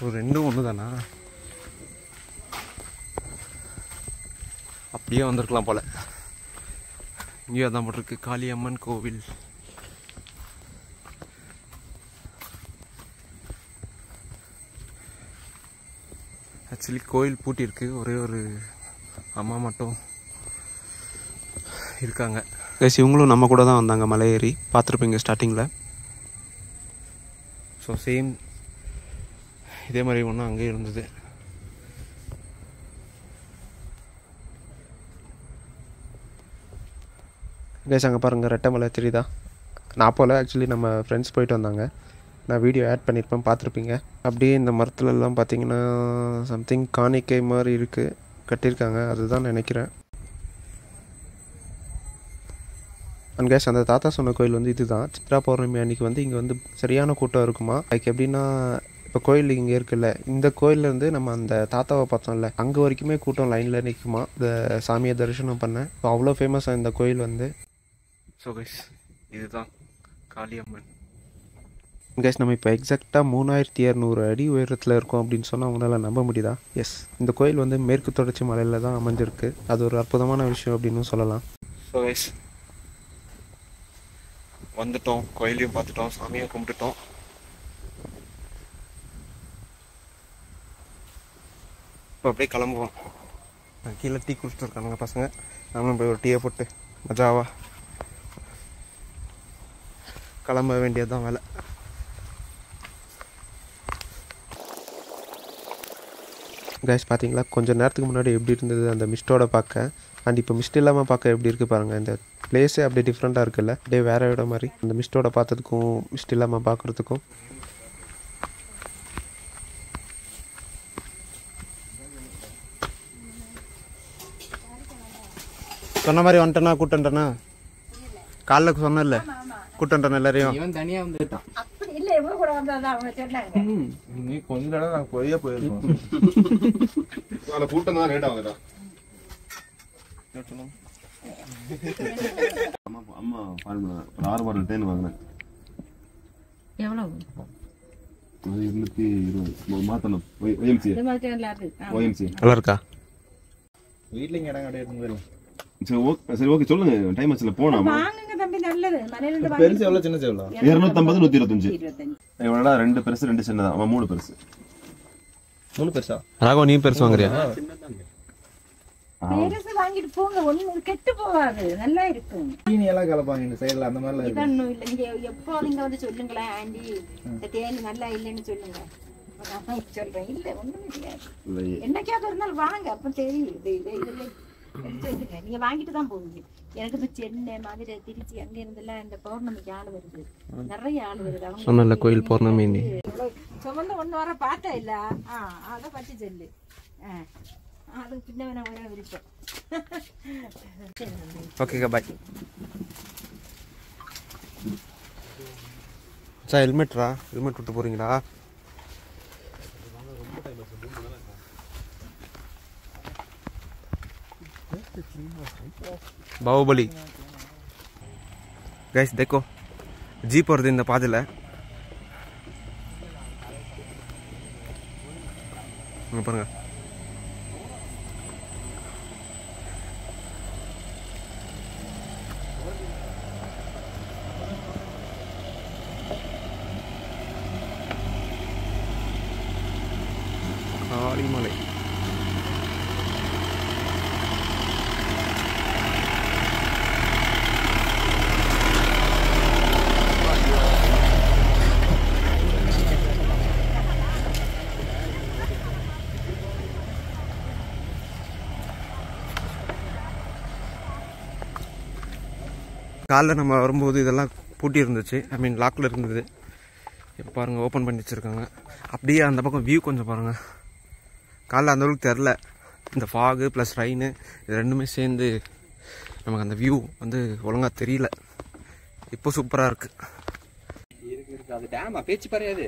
A: ஒரு ரெண்டும் ஒன்று தானா? அப்படியே வந்திருக்கலாம் போல. இங்கேயும் அதான் போட்டிருக்கு காளியம்மன் கோவில். ஆக்சுவலி கோயில் பூட்டியிருக்கு. ஒரே ஒரு அம்மா மட்டும் இருக்காங்க.
B: கைஸ் இவங்களும் நம்ம கூட தான் வந்தாங்க, மலை ஏறி பார்த்துருப்பீங்க ஸ்டார்டிங்கில்.
A: ஸோ சேம் இதே மாதிரி ஒன்றும் அங்கேயே இருந்தது.
B: கைஸ் அங்கே பாருங்கள், ரெட்டமலை தெரியுதா? நான் போல் ஆக்சுவலி நம்ம ஃப்ரெண்ட்ஸ் போயிட்டு வந்தாங்க. நான் வீடியோ ஆட் பண்ணியிருப்பேன், பார்த்துருப்பீங்க. அப்படியே இந்த மரத்துலலாம் பார்த்தீங்கன்னா சம்திங் காணிக்கை மாதிரி இருக்குது, கட்டியிருக்காங்க. அதுதான் நினைக்கிறேன். அண்ட் கைஸ் அந்த தாத்தா சொன்ன கோயில் வந்து இதுதான். சித்ரா பௌர்ணமி அன்றைக்கி வந்து இங்கே வந்து சரியான கூட்டம் இருக்குமா. அதுக்கு எப்படின்னா இப்போ கோயில் இங்கே இருக்குல்ல, இந்த கோயிலேருந்து நம்ம அந்த தாத்தாவை பார்த்தோம்ல, அங்கே வரைக்குமே கூட்டம் லைனில் நிற்குமா இந்த சாமியை தரிசனம் பண்ண. ஸோ அவ்வளோ ஃபேமஸாக இந்த கோயில் வந்து.
A: ஸோ கைஸ் இதுதான் காளியம்மன்.
B: கைஸ் நம்ம இப்போ எக்ஸாக்டாக 3200 அடி உயரத்தில் இருக்கோம் அப்படின்னு சொன்னால் அவங்களால நம்ப முடியுதா? எஸ், இந்த கோயில் வந்து மேற்கு தொடர்ச்சி மலையில் தான் அமைஞ்சிருக்கு. அது ஒரு அற்புதமான விஷயம் அப்படின்னு சொல்லலாம்.
A: ஸோ கைஸ் வந்துட்டோம், கோயிலையும் பார்த்துட்டோம், சாமியை கும்பிட்டுட்டோம். இப்போ அப்படியே கிளம்புவோம். கீழே டீ குடிச்சிட்டு இருக்கானுங்க பசங்க. நாமளும் போய் ஒரு டீயை போட்டு மஜாவா கிளம்ப வேண்டியது தான் வேலை.
B: கைஸ் பார்த்தீங்களா, கொஞ்சம் நேரத்துக்கு முன்னாடி எப்படி இருந்தது அந்த மிஸ்டோட பார்க்க, அண்ட் இப்போ மிஸ்ட் இல்லாமல் பார்க்க எப்படி இருக்குது பாருங்கள். இந்த பிளேஸே அப்படியே டிஃப்ரெண்ட்டாக இருக்குல்ல, அப்படியே வேற இடம் மாதிரி. அந்த மிஸ்டோட பார்த்ததுக்கும் மிஸ்ட் இல்லாமல் பார்க்குறதுக்கும்.
A: சொன்ன மாதிரி வந்துட்டேன்னா கூட்டன்ட்டேன்னா காலைல சொன்னல கூட்டன்ட்டேன் எல்லாரையும்.
F: இவன் தனியாக வந்துட்டான்.
A: நீ கொஞ்ச நேரம் நாங்கள் பொய்யா போயிருக்கோம். கூட்டம் தான் ரேட் ஆகுதுடா.
G: அம்மா ஒரு 6 பாட்டில் தேன் வாங்கினேன்.
H: எவ்வளவு?
G: 220 மாத்தணும். OMC
A: நல்லா இருக்கா?
C: வீட்டில் இங்கே இடம் கிடையாது.
G: சரி ஓகே சொல்லுங்க. டைம் ஆச்சுல போலாம்.
H: வாங்குங்க தம்பி, நல்லது. மலையில இருந்து
C: பெருசு எவ்வளோ, சின்னது எவ்வளோ?
G: 250 125. எவ்வளோடா? 2 பெருசு 2 சின்னதா? 3 பெருசு.
C: 3 பெருசா?
A: ராகவ நீ பெருசு வாங்குறியா?
H: பெருசு வாங்கிட்டு போங்க, ஒண்ணு கெட்டு போகாது, நல்லா இருக்கும்.
C: தீனி எல்லாம் கலப்பாங்க இந்த சைடுல, அந்த மாதிரிலாம் இருக்கு.
H: இதொன்னும் இல்லை. இங்க எப்போ நீங்க வந்து சொல்லுங்களேன், ஆண்டி இந்த தேனி நல்லா இல்லைன்னு சொல்லுங்க. நான் சொல்றேன், இல்ல ஒண்ணும் கிடையாது. என்னைக்காவது ஒரு நாள் வாங்க, அப்ப தெரியும். இது நீங்க வாங்கிட்டு தான் போவீங்க. எனக்கு இப்ப சென்னை, மதுரை, திருச்சி அங்க இருந்தெல்லாம் இந்த பௌர்ணமிக்கு ஆள் வருது, நிறைய ஆள் வருது. அவங்க
B: சொன்னல கோயில் பௌர்ணமி
H: சுமந்து ஒண்ணு வர பார்த்தா இல்ல, அதை பற்றி சொல்லு. அது பின்ன வேணா வர விருப்பம்.
A: ஓகேக்கா பாய். சார் ஹெல்மெட்ரா, ஹெல்மெட் விட்டு போறீங்களா? பாகுபலி கைஸ் देखो ஜீப் வருது இந்த பாதையில். பாருங்க. காளிமலை. காலைல நம்ம வரும்போது இதெல்லாம் பூட்டி இருந்துச்சு, ஐ மீன் லாக்கில் இருந்தது. இப்போ பாருங்கள் ஓப்பன் பண்ணி வச்சுருக்காங்க. அப்படியே அந்த பக்கம் வியூ கொஞ்சம் பாருங்கள். காலைல அந்தளவுக்கு தெரில, இந்த ஃபாகு ப்ளஸ் ரெயின் இது ரெண்டுமே சேர்ந்து நமக்கு அந்த வியூ வந்து ஒழுங்காக தெரியல. இப்போ சூப்பராக இருக்குது.
C: அது டேமா பேச்சு பறையாது.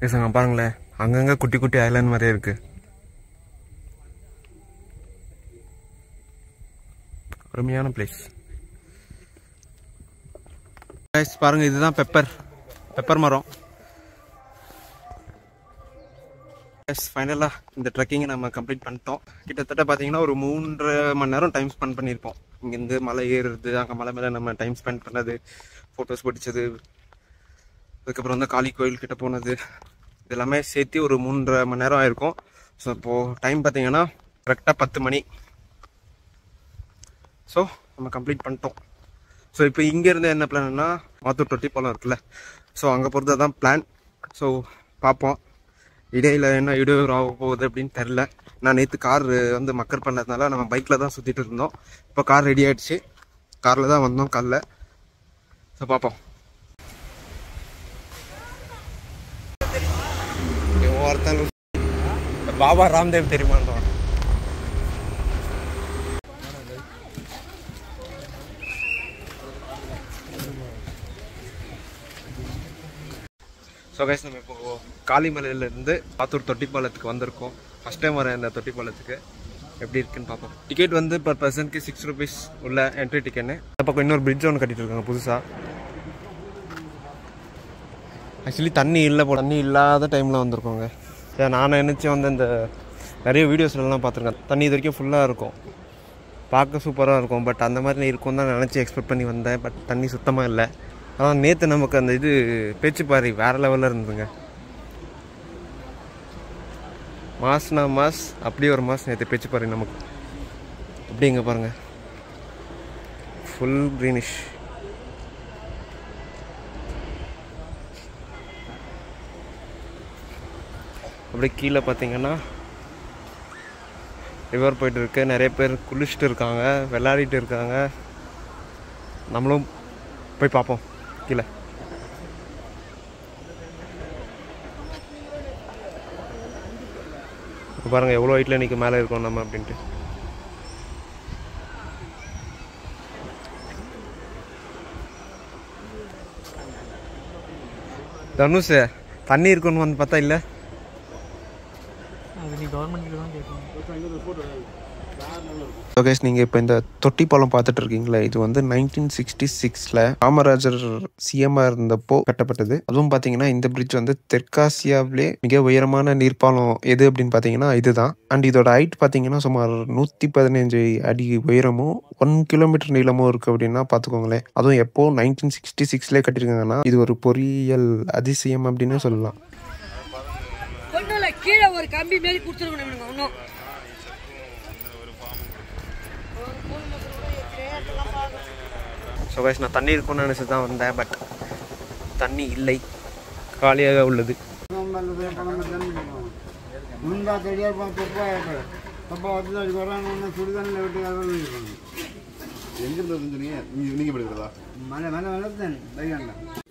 A: பேசுங்க பாருங்களேன், அங்கங்கே குட்டி குட்டி ஐலாண்ட் மாதிரியே இருக்குது. அருமையான பிளேஸ். பாருங்கள், இதுதான் பெப்பர் மரம். ஃபைனலாக இந்த ட்ரெக்கிங்கை நம்ம கம்ப்ளீட் பண்ணிட்டோம். கிட்டத்தட்ட பார்த்தீங்கன்னா ஒரு 3.5 மணி நேரம் டைம் ஸ்பெண்ட் பண்ணியிருப்போம். இங்கேருந்து மலை ஏறுறது, அங்கே மலை மேலே நம்ம டைம் ஸ்பெண்ட் பண்ணது, ஃபோட்டோஸ் பிடிச்சது, அதுக்கப்புறம் வந்து காளி கோயில்கிட்ட போனது, இது எல்லாமே சேர்த்து ஒரு 3.5 மணி நேரம் ஆயிருக்கும். ஸோ இப்போது டைம் பார்த்தீங்கன்னா கரெக்டாக 10 மணி. ஸோ நம்ம கம்ப்ளீட் பண்ணிட்டோம். ஸோ இப்போ இங்கேருந்து என்ன பிளான்னா, மாத்தூர் தொட்டி பாலம் இருக்குல்ல, ஸோ அங்கே போகிறது தான் பிளான். ஸோ பார்ப்போம், இடையில் என்ன இடையூறு ஆக போகுது அப்படின்னு தெரில. நான் நேற்று கார் வந்து மக்கர் பண்ணதுனால நம்ம பைக்கில் தான் சுற்றிட்டு இருந்தோம். இப்போ கார் ரெடி ஆகிடுச்சு, காரில் தான் வந்தோம் காலைல. ஸோ பார்ப்போம். ஒருத்தன் பாபா ராம்தேவ் தெரியுமான்றோம். ஸோ கைஸ் நம்ம இப்போ காளிமலையிலேருந்து ஆத்தூர் தொட்டிப்பாலத்துக்கு வந்திருக்கோம். ஃபஸ்ட் டைம் வரேன் இந்த தொட்டிப்பாலத்துக்கு. எப்படி இருக்குன்னு பார்ப்போம். டிக்கெட் வந்து பர் பர்சனுக்கு 6 rupees உள்ள என்ட்ரி டிக்கெட்னு. இந்த பக்கம் இன்னொரு பிரிட்ஜ் ஒன்று கட்டிட்டு இருக்காங்க புதுசாக. ஆக்சுவலி தண்ணி இல்லை தண்ணி இல்லாத டைமில் வந்திருக்கோங்க. நான் நினச்சி வந்து இந்த நிறைய வீடியோஸ்லாம் பார்த்துருக்கேன். தண்ணி இது வரைக்கும் ஃபுல்லாக இருக்கும், பார்க்க சூப்பராக இருக்கும். பட் அந்த மாதிரி இருக்கும் தான் நினச்சி எக்ஸ்பெக்ட் பண்ணி வந்தேன். பட் தண்ணி சுத்தமாக இல்லை. ஆனால் நேற்று நமக்கு அந்த இது பேச்சுப்பாறை வேறு லெவலில் இருந்ததுங்க. மாஸ்னா மாஸ், அப்படி ஒரு மாஸ் நேற்று பேச்சுப்பாறை நமக்கு. அப்படி இங்கே பாருங்கள், ஃபுல் க்ரீனிஷ். அப்படியே கீழே பார்த்தீங்கன்னா ரிவர் போய்ட்டு இருக்கு. நிறைய பேர் குளிச்சுட்டு இருக்காங்க, விளையாடிட்டு இருக்காங்க. நம்மளும் போய் பார்ப்போம் கீழே. இப்போ பாருங்கள் எவ்வளோ ஹைட்டில் இன்றைக்கி மேலே இருக்கோம் நம்ம அப்படின்ட்டு. தனுஷ் தண்ணி இருக்குன்னு வந்து பார்த்தா இல்லை.
B: ஸோ கைஸ் நீங்கள் இப்போ இந்த தொட்டிப்பாலம் பார்த்துட்டு இருக்கீங்களா, இது வந்து 1966 காமராஜர் சிஎம்மாக இருந்தப்போ கட்டப்பட்டது. அதுவும் பார்த்தீங்கன்னா இந்த பிரிட்ஜ் வந்து தெற்காசியாவிலே மிக உயரமான நீர்ப்பாலம் எது அப்படின்னு பார்த்தீங்கன்னா இதுதான். அண்ட் இதோட ஹைட் பார்த்தீங்கன்னா சுமார் 115 அடி உயரமும் 1 கிலோமீட்டர் நீளமும் இருக்குது அப்படின்னா பார்த்துக்கோங்களேன். அதுவும் எப்போ 1966 கட்டியிருக்காங்கன்னா இது ஒரு பொறியியல் அதிசயம் அப்படின்னு சொல்லலாம்.
I: கீழே ஒரு கம்பி மாரி கொடுத்துருக்கணும் இன்னும்.
A: ஸோ கைஸ் நான் தண்ணி இருக்கும்னு நினச்சி தான் வந்தேன். பட் தண்ணி இல்லை, காலியாக உள்ளது.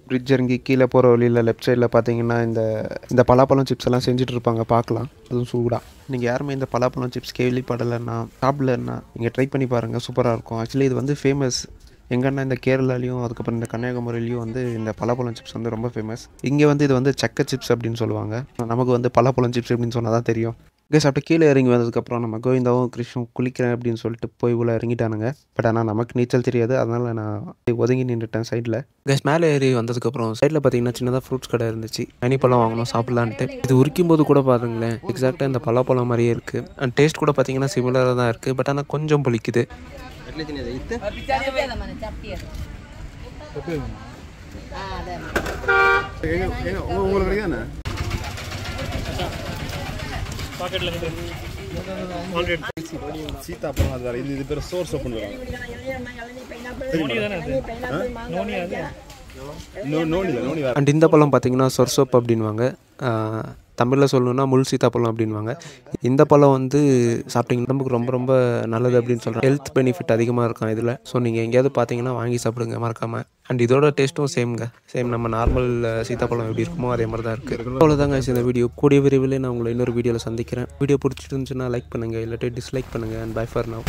B: பிரிட்ஜ் இறங்கி கீழே போகிற வழியில் லெஃப்ட் சைடில் பார்த்தீங்கன்னா இந்த பலாப்பழம் சிப்ஸ் எல்லாம் செஞ்சுட்டு இருப்பாங்க, பார்க்கலாம். அதுவும் சூடாக. நீங்கள் யாருமே இந்த பலாப்பழம் சிப்ஸ் கேள்விப்படலைன்னா சாப்பிடலன்னா நீங்கள் ட்ரை பண்ணி பாருங்கள், சூப்பராக இருக்கும். ஆக்சுவலி இது வந்து ஃபேமஸ் எங்கன்னா இந்த கேரளாலையும் அதுக்கப்புறம் இந்த கன்னியாகுமரியிலையும் வந்து இந்த பலாப்பழம் சிப்ஸ் வந்து ரொம்ப ஃபேமஸ். இங்கே வந்து இது வந்து சக்கை சிப்ஸ் அப்படின்னு சொல்லுவாங்க. நமக்கு வந்து பலாப்பழம் சிப்ஸ் அப்படின்னு சொன்னால் தான் தெரியும். கேஸ் அப்படியே கீழே இறங்கி வந்ததுக்கப்புறம் நம்ம கோவிந்தாவும் கிருஷ்ணும் குளிக்கிறேன் அப்படின்னு சொல்லிட்டு போய் உள்ள இறங்கிட்டானுங்க. பட் ஆனால் நமக்கு நீச்சல் தெரியாது, அதனால் நான் ஒதுங்கி நின்றுட்டேன் சைடில். கேஸ் மேலே ஏறி வந்ததுக்கப்புறம் சைடில் பார்த்தீங்கன்னா சின்னதாக ஃப்ரூட்ஸ் கடை இருந்துச்சு. பழம் வாங்கணும் சாப்பிட்லான்ட்டு. இது உரிக்கும் போது கூட பாருங்களேன் எக்ஸாக்டாக இந்த பலாப்பழம் மாதிரியே இருக்குது. அண்ட் டேஸ்ட் கூட பார்த்தீங்கன்னா சிமிலராக தான் இருக்குது. பட் ஆனால் கொஞ்சம் புளிக்குது.
G: சீதாப்பழம் அது வேற. இது பேர் சோர்ஸ் ஓபன் பண்ணுவாங்க.
B: அண்ட் இந்த பழம் பார்த்தீங்கன்னா சொர்சோப் அப்படின்வாங்க. தமிழில் சொல்லணுன்னா முள் சீத்தாப்பழம் அப்படின்வாங்க. இந்த பழம் வந்து சாப்பிட்டிங்கன்னா நமக்கு ரொம்ப ரொம்ப நல்லது அப்படின்னு சொல்கிறேன். ஹெல்த் பெனிஃபிட் அதிகமாக இருக்கும் இதில். ஸோ நீங்கள் எங்கேயாவது பார்த்தீங்கன்னா வாங்கி சாப்பிடுங்க மறக்காமல். அண்ட் இதோட டேஸ்ட்டும் சேம் நம்ம நார்மல் சீத்தாப்பழம் எப்படி இருக்குமோ அதே மாதிரி தான் இருக்குது. அவ்வளோதாங்க இந்த வீடியோ. கூடிய விரைவில் நான் உங்களை இன்னொரு வீடியோவில் சந்திக்கிறேன். வீடியோ பிடிச்சிருந்துச்சுன்னா லைக் பண்ணுங்கள், இல்லாட்டி டிஸ்லைக் பண்ணுங்கள். And bye for now.